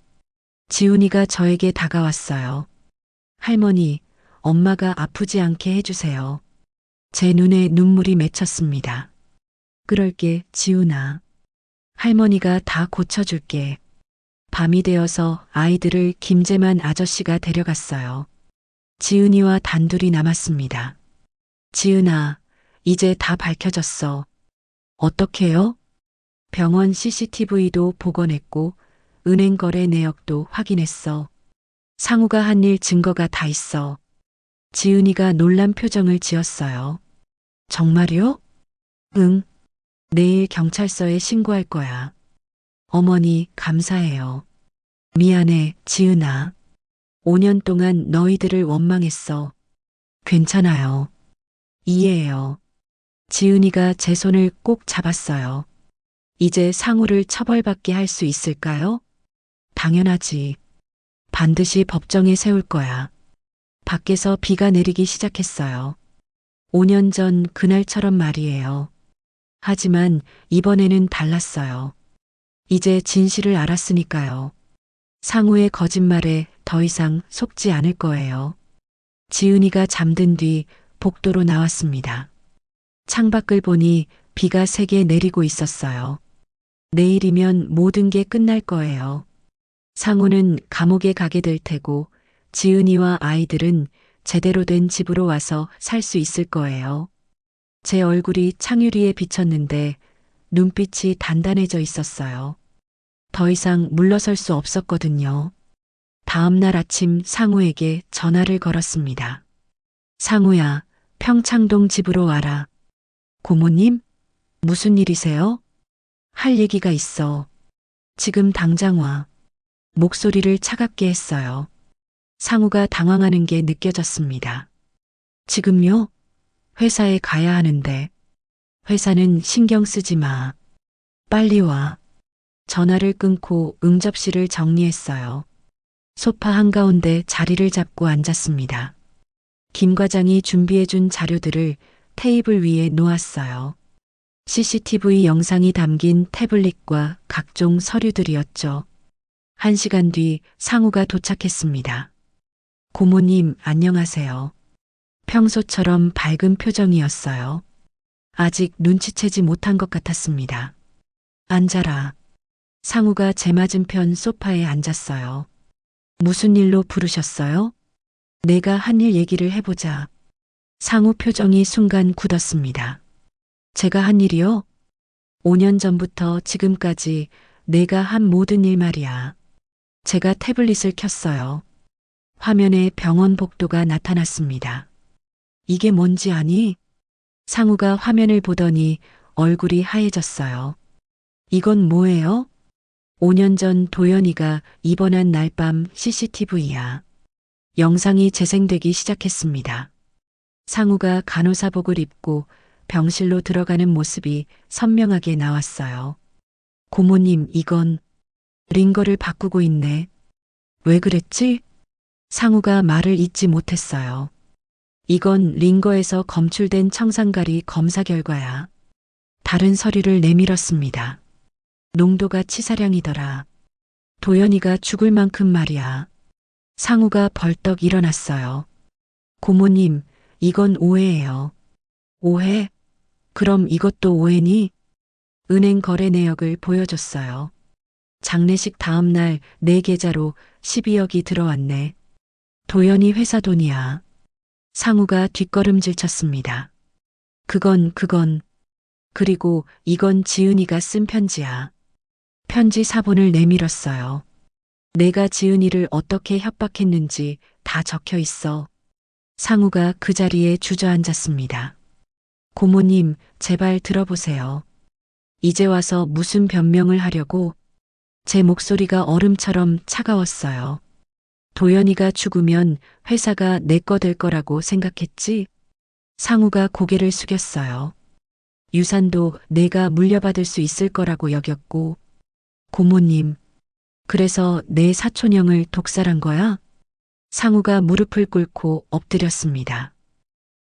지훈이가 저에게 다가왔어요. 할머니, 엄마가 아프지 않게 해주세요. 제 눈에 눈물이 맺혔습니다. 그럴게, 지훈아. 할머니가 다 고쳐줄게. 밤이 되어서 아이들을 김재만 아저씨가 데려갔어요. 지은이와 단둘이 남았습니다. 지은아, 이제 다 밝혀졌어. 어떻게요? 병원 CCTV도 복원했고 은행 거래 내역도 확인했어. 상우가 한 일 증거가 다 있어. 지은이가 놀란 표정을 지었어요. 정말요? 응. 내일 경찰서에 신고할 거야. 어머니, 감사해요. 미안해, 지은아. 5년 동안 너희들을 원망했어. 괜찮아요. 이해해요. 지은이가 제 손을 꼭 잡았어요. 이제 상우를 처벌받게 할 수 있을까요? 당연하지. 반드시 법정에 세울 거야. 밖에서 비가 내리기 시작했어요. 5년 전 그날처럼 말이에요. 하지만 이번에는 달랐어요. 이제 진실을 알았으니까요. 상우의 거짓말에 더 이상 속지 않을 거예요. 지은이가 잠든 뒤 복도로 나왔습니다. 창밖을 보니 비가 세게 내리고 있었어요. 내일이면 모든 게 끝날 거예요. 상우는 감옥에 가게 될 테고 지은이와 아이들은 제대로 된 집으로 와서 살 수 있을 거예요. 제 얼굴이 창유리에 비쳤는데 눈빛이 단단해져 있었어요. 더 이상 물러설 수 없었거든요. 다음 날 아침 상우에게 전화를 걸었습니다. 상우야, 평창동 집으로 와라. 고모님? 무슨 일이세요? 할 얘기가 있어. 지금 당장 와. 목소리를 차갑게 했어요. 상우가 당황하는 게 느껴졌습니다. 지금요? 회사에 가야 하는데. 회사는 신경 쓰지 마. 빨리 와. 전화를 끊고 응접실을 정리했어요. 소파 한가운데 자리를 잡고 앉았습니다. 김 과장이 준비해준 자료들을 테이블 위에 놓았어요. CCTV 영상이 담긴 태블릿과 각종 서류들이었죠. 1시간 뒤 상우가 도착했습니다. 고모님, 안녕하세요. 평소처럼 밝은 표정이었어요. 아직 눈치채지 못한 것 같았습니다. 앉아라. 상우가 제 맞은편 소파에 앉았어요. 무슨 일로 부르셨어요? 내가 한 일 얘기를 해보자. 상우 표정이 순간 굳었습니다. 제가 한 일이요? 5년 전부터 지금까지 내가 한 모든 일 말이야. 제가 태블릿을 켰어요. 화면에 병원 복도가 나타났습니다. 이게 뭔지 아니? 상우가 화면을 보더니 얼굴이 하얘졌어요. 이건 뭐예요? 5년 전 도연이가 입원한 날 밤 CCTV야. 영상이 재생되기 시작했습니다. 상우가 간호사복을 입고 병실로 들어가는 모습이 선명하게 나왔어요. 고모님, 이건 링거를 바꾸고 있네. 왜 그랬지? 상우가 말을 잇지 못했어요. 이건 링거에서 검출된 청산가리 검사 결과야. 다른 서류를 내밀었습니다. 농도가 치사량이더라. 도연이가 죽을 만큼 말이야. 상우가 벌떡 일어났어요. 고모님, 이건 오해예요. 오해? 그럼 이것도 오해니? 은행 거래 내역을 보여줬어요. 장례식 다음 날 내 계좌로 12억이 들어왔네. 도연이 회사 돈이야. 상우가 뒷걸음질 쳤습니다. 그건. 그리고 이건 지은이가 쓴 편지야. 편지 사본을 내밀었어요. 내가 지은이를 어떻게 협박했는지 다 적혀 있어. 상우가 그 자리에 주저앉았습니다. 고모님, 제발 들어보세요. 이제 와서 무슨 변명을 하려고? 제 목소리가 얼음처럼 차가웠어요. 도연이가 죽으면 회사가 내 거 될 거라고 생각했지? 상우가 고개를 숙였어요. 유산도 내가 물려받을 수 있을 거라고 여겼고, 고모님, 그래서 내 사촌형을 독살한 거야? 상우가 무릎을 꿇고 엎드렸습니다.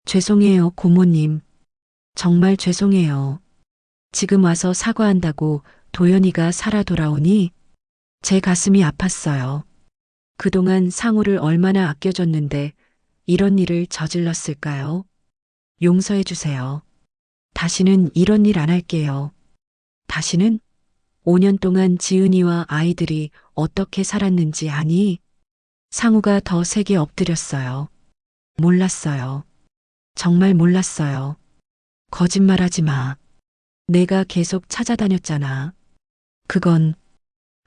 죄송해요, 고모님. 정말 죄송해요. 지금 와서 사과한다고 도연이가 살아 돌아오니 제 가슴이 아팠어요. 그동안 상우를 얼마나 아껴줬는데 이런 일을 저질렀을까요? 용서해 주세요. 다시는 이런 일 안 할게요. 다시는? 5년 동안 지은이와 아이들이 어떻게 살았는지 아니? 상우가 더 세게 엎드렸어요. 몰랐어요. 정말 몰랐어요. 거짓말하지 마. 내가 계속 찾아다녔잖아. 그건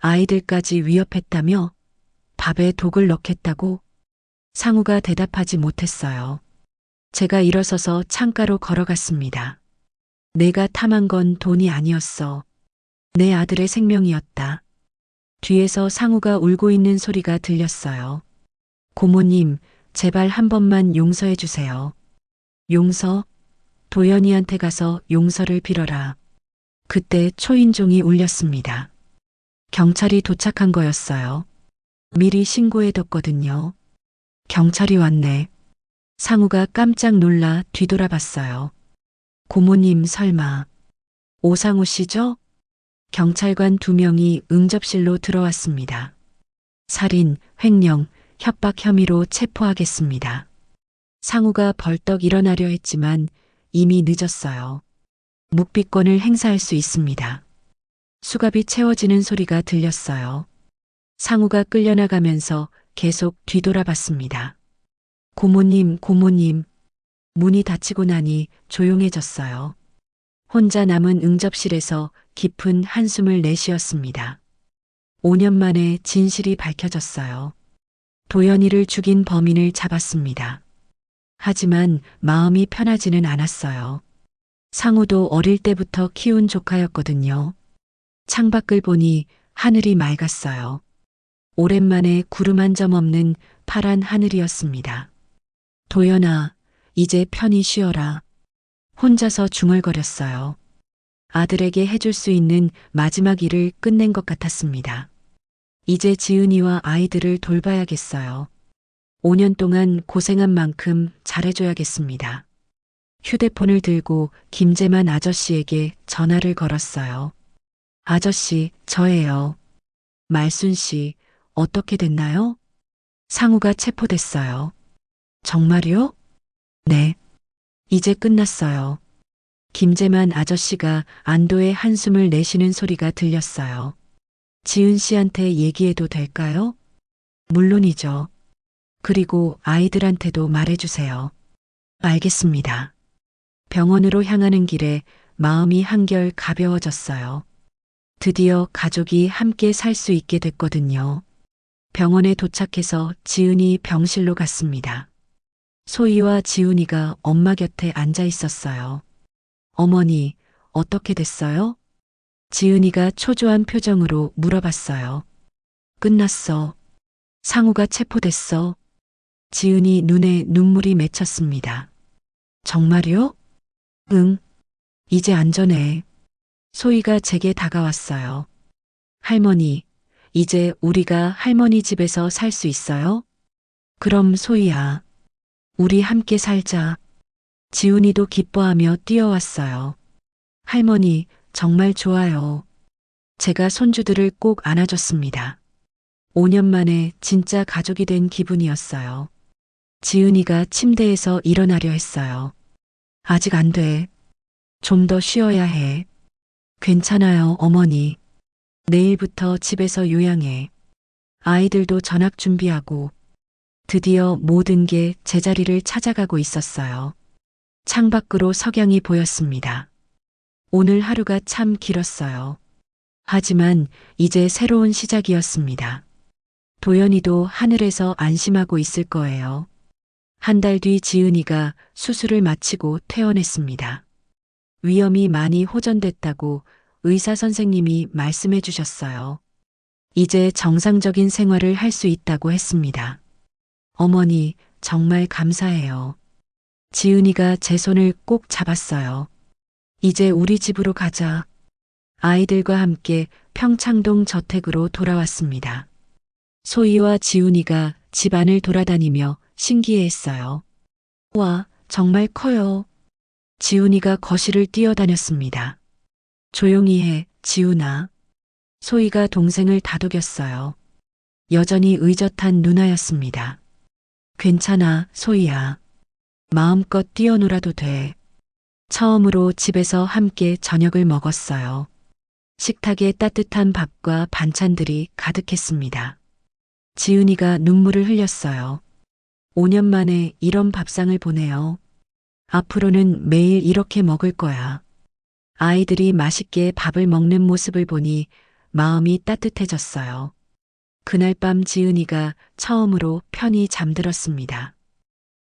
아이들까지 위협했다며? 밥에 독을 넣겠다고? 상우가 대답하지 못했어요. 제가 일어서서 창가로 걸어갔습니다. 내가 탐한 건 돈이 아니었어. 내 아들의 생명이었다. 뒤에서 상우가 울고 있는 소리가 들렸어요. 고모님, 제발 한 번만 용서해 주세요. 용서? 도연이한테 가서 용서를 빌어라. 그때 초인종이 울렸습니다. 경찰이 도착한 거였어요. 미리 신고해뒀거든요. 경찰이 왔네. 상우가 깜짝 놀라 뒤돌아봤어요. 고모님 설마 오상우 씨죠? 경찰관 2명이 응접실로 들어왔습니다. 살인, 횡령, 협박 혐의로 체포하겠습니다. 상우가 벌떡 일어나려 했지만 이미 늦었어요. 묵비권을 행사할 수 있습니다. 수갑이 채워지는 소리가 들렸어요. 상우가 끌려나가면서 계속 뒤돌아봤습니다. 고모님, 고모님. 문이 닫히고 나니 조용해졌어요. 혼자 남은 응접실에서 깊은 한숨을 내쉬었습니다. 5년 만에 진실이 밝혀졌어요. 도연이를 죽인 범인을 잡았습니다. 하지만 마음이 편하지는 않았어요. 상우도 어릴 때부터 키운 조카였거든요. 창밖을 보니 하늘이 맑았어요. 오랜만에 구름 한 점 없는 파란 하늘이었습니다. 도연아, 이제 편히 쉬어라. 혼자서 중얼거렸어요. 아들에게 해줄 수 있는 마지막 일을 끝낸 것 같았습니다. 이제 지은이와 아이들을 돌봐야겠어요. 5년 동안 고생한 만큼 잘해줘야겠습니다. 휴대폰을 들고 김재만 아저씨에게 전화를 걸었어요. 아저씨, 저예요. 말순 씨, 어떻게 됐나요? 상우가 체포됐어요. 정말요? 네. 이제 끝났어요. 김재만 아저씨가 안도의 한숨을 내쉬는 소리가 들렸어요. 지은 씨한테 얘기해도 될까요? 물론이죠. 그리고 아이들한테도 말해주세요. 알겠습니다. 병원으로 향하는 길에 마음이 한결 가벼워졌어요. 드디어 가족이 함께 살 수 있게 됐거든요. 병원에 도착해서 지은이 병실로 갔습니다. 소희와 지훈이가 엄마 곁에 앉아 있었어요. 어머니, 어떻게 됐어요? 지은이가 초조한 표정으로 물어봤어요. 끝났어. 상우가 체포됐어. 지은이 눈에 눈물이 맺혔습니다. 정말요? 응. 이제 안전해. 소희가 제게 다가왔어요. 할머니, 이제 우리가 할머니 집에서 살 수 있어요? 그럼 소희야, 우리 함께 살자. 지훈이도 기뻐하며 뛰어왔어요. 할머니, 정말 좋아요. 제가 손주들을 꼭 안아줬습니다. 5년 만에 진짜 가족이 된 기분이었어요. 지은이가 침대에서 일어나려 했어요. 아직 안 돼. 좀 더 쉬어야 해. 괜찮아요, 어머니. 내일부터 집에서 요양해. 아이들도 전학 준비하고 드디어 모든 게 제자리를 찾아가고 있었어요. 창밖으로 석양이 보였습니다. 오늘 하루가 참 길었어요. 하지만 이제 새로운 시작이었습니다. 도연이도 하늘에서 안심하고 있을 거예요. 한 달 뒤 지은이가 수술을 마치고 퇴원했습니다. 위험이 많이 호전됐다고 의사 선생님이 말씀해 주셨어요. 이제 정상적인 생활을 할 수 있다고 했습니다. 어머니, 정말 감사해요. 지은이가 제 손을 꼭 잡았어요. 이제 우리 집으로 가자. 아이들과 함께 평창동 저택으로 돌아왔습니다. 소희와 지훈이가 집안을 돌아다니며 신기해했어요. 와, 정말 커요. 지훈이가 거실을 뛰어다녔습니다. 조용히 해, 지훈아. 소희가 동생을 다독였어요. 여전히 의젓한 누나였습니다. 괜찮아, 소희야. 마음껏 뛰어놀아도 돼. 처음으로 집에서 함께 저녁을 먹었어요. 식탁에 따뜻한 밥과 반찬들이 가득했습니다. 지은이가 눈물을 흘렸어요. 5년 만에 이런 밥상을 보내요. 앞으로는 매일 이렇게 먹을 거야. 아이들이 맛있게 밥을 먹는 모습을 보니 마음이 따뜻해졌어요. 그날 밤 지은이가 처음으로 편히 잠들었습니다.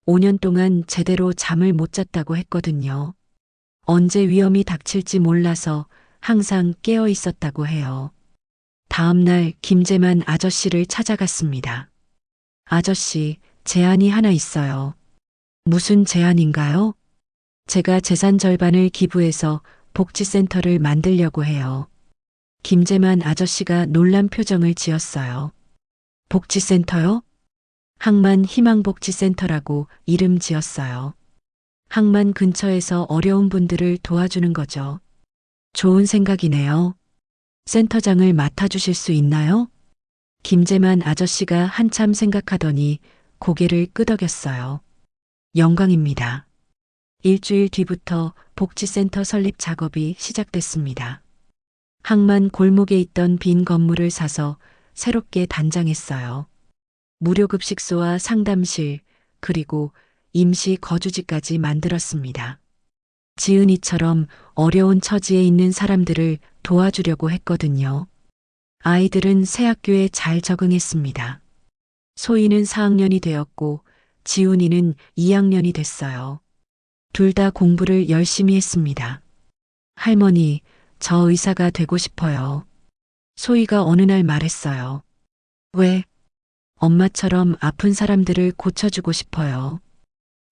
5년 동안 제대로 잠을 못 잤다고 했거든요. 언제 위험이 닥칠지 몰라서 항상 깨어 있었다고 해요. 다음 날 김재만 아저씨를 찾아갔습니다. 아저씨, 제안이 하나 있어요. 무슨 제안인가요? 제가 재산 절반을 기부해서 복지센터를 만들려고 해요. 김재만 아저씨가 놀란 표정을 지었어요. 복지센터요? 항만 희망복지센터라고 이름 지었어요. 항만 근처에서 어려운 분들을 도와주는 거죠. 좋은 생각이네요. 센터장을 맡아주실 수 있나요? 김재만 아저씨가 한참 생각하더니 고개를 끄덕였어요. 영광입니다. 일주일 뒤부터 복지센터 설립 작업이 시작됐습니다. 항만 골목에 있던 빈 건물을 사서 새롭게 단장했어요. 무료급식소와 상담실, 그리고 임시 거주지까지 만들었습니다. 지은이처럼 어려운 처지에 있는 사람들을 도와주려고 했거든요. 아이들은 새 학교에 잘 적응했습니다. 소희는 4학년이 되었고 지훈이는 2학년이 됐어요. 둘 다 공부를 열심히 했습니다. 할머니, 저 의사가 되고 싶어요. 소희가 어느 날 말했어요. 왜? 엄마처럼 아픈 사람들을 고쳐주고 싶어요.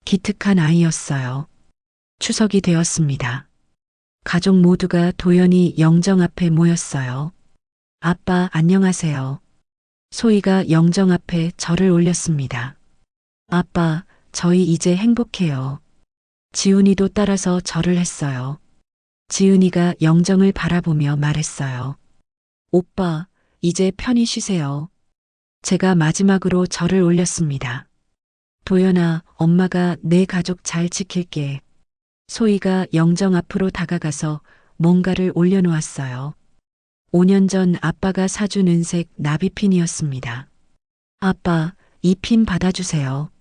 기특한 아이였어요. 추석이 되었습니다. 가족 모두가 도연히 영정 앞에 모였어요. 아빠, 안녕하세요. 소희가 영정 앞에 절을 올렸습니다. 아빠, 저희 이제 행복해요. 지훈이도 따라서 절을 했어요. 지은이가 영정을 바라보며 말했어요. 오빠, 이제 편히 쉬세요. 제가 마지막으로 절을 올렸습니다. 도연아, 엄마가 내 가족 잘 지킬게. 소희가 영정 앞으로 다가가서 뭔가를 올려놓았어요. 5년 전 아빠가 사준 은색 나비핀이었습니다. 아빠, 이 핀 받아주세요.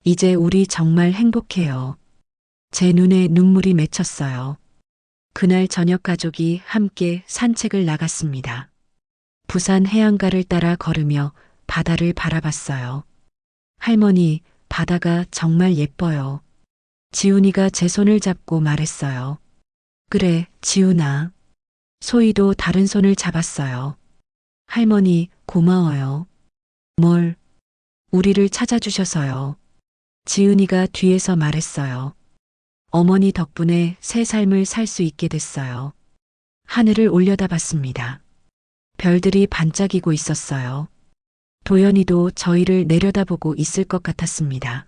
이제 우리 정말 행복해요. 제 눈에 눈물이 맺혔어요. 그날 저녁 가족이 함께 산책을 나갔습니다. 부산 해안가를 따라 걸으며 바다를 바라봤어요. 할머니, 바다가 정말 예뻐요. 지훈이가 제 손을 잡고 말했어요. 그래, 지훈아. 소희도 다른 손을 잡았어요. 할머니, 고마워요. 뭘? 우리를 찾아주셔서요. 지은이가 뒤에서 말했어요. 어머니 덕분에 새 삶을 살 수 있게 됐어요. 하늘을 올려다봤습니다. 별들이 반짝이고 있었어요. 도연이도 저희를 내려다보고 있을 것 같았습니다.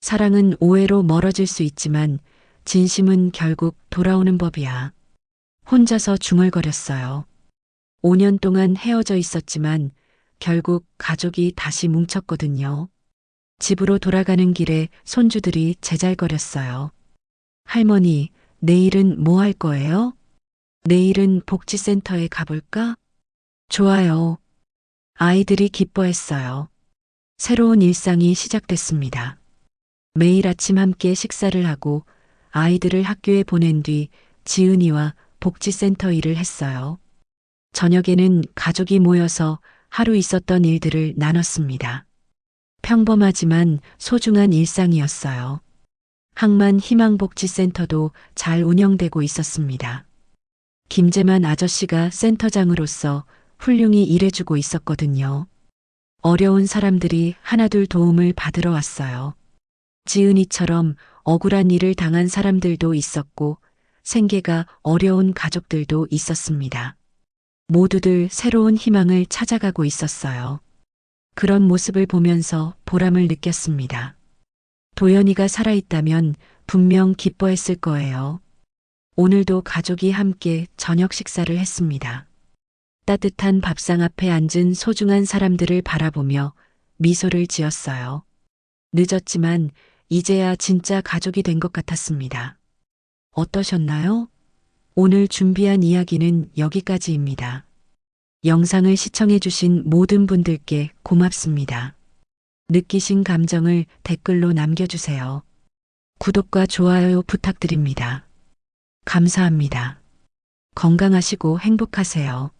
사랑은 오해로 멀어질 수 있지만 진심은 결국 돌아오는 법이야. 혼자서 중얼거렸어요. 5년 동안 헤어져 있었지만 결국 가족이 다시 뭉쳤거든요. 집으로 돌아가는 길에 손주들이 제잘거렸어요. 할머니, 내일은 뭐 할 거예요? 내일은 복지센터에 가볼까? 좋아요. 아이들이 기뻐했어요. 새로운 일상이 시작됐습니다. 매일 아침 함께 식사를 하고 아이들을 학교에 보낸 뒤 지은이와 복지센터 일을 했어요. 저녁에는 가족이 모여서 하루 있었던 일들을 나눴습니다. 평범하지만 소중한 일상이었어요. 항만 희망복지센터도 잘 운영되고 있었습니다. 김재만 아저씨가 센터장으로서 훌륭히 일해주고 있었거든요. 어려운 사람들이 하나둘 도움을 받으러 왔어요. 지은이처럼 억울한 일을 당한 사람들도 있었고 생계가 어려운 가족들도 있었습니다. 모두들 새로운 희망을 찾아가고 있었어요. 그런 모습을 보면서 보람을 느꼈습니다. 도연이가 살아있다면 분명 기뻐했을 거예요. 오늘도 가족이 함께 저녁 식사를 했습니다. 따뜻한 밥상 앞에 앉은 소중한 사람들을 바라보며 미소를 지었어요. 늦었지만 이제야 진짜 가족이 된 것 같았습니다. 어떠셨나요? 오늘 준비한 이야기는 여기까지입니다. 영상을 시청해주신 모든 분들께 고맙습니다. 느끼신 감정을 댓글로 남겨주세요. 구독과 좋아요 부탁드립니다. 감사합니다. 건강하시고 행복하세요.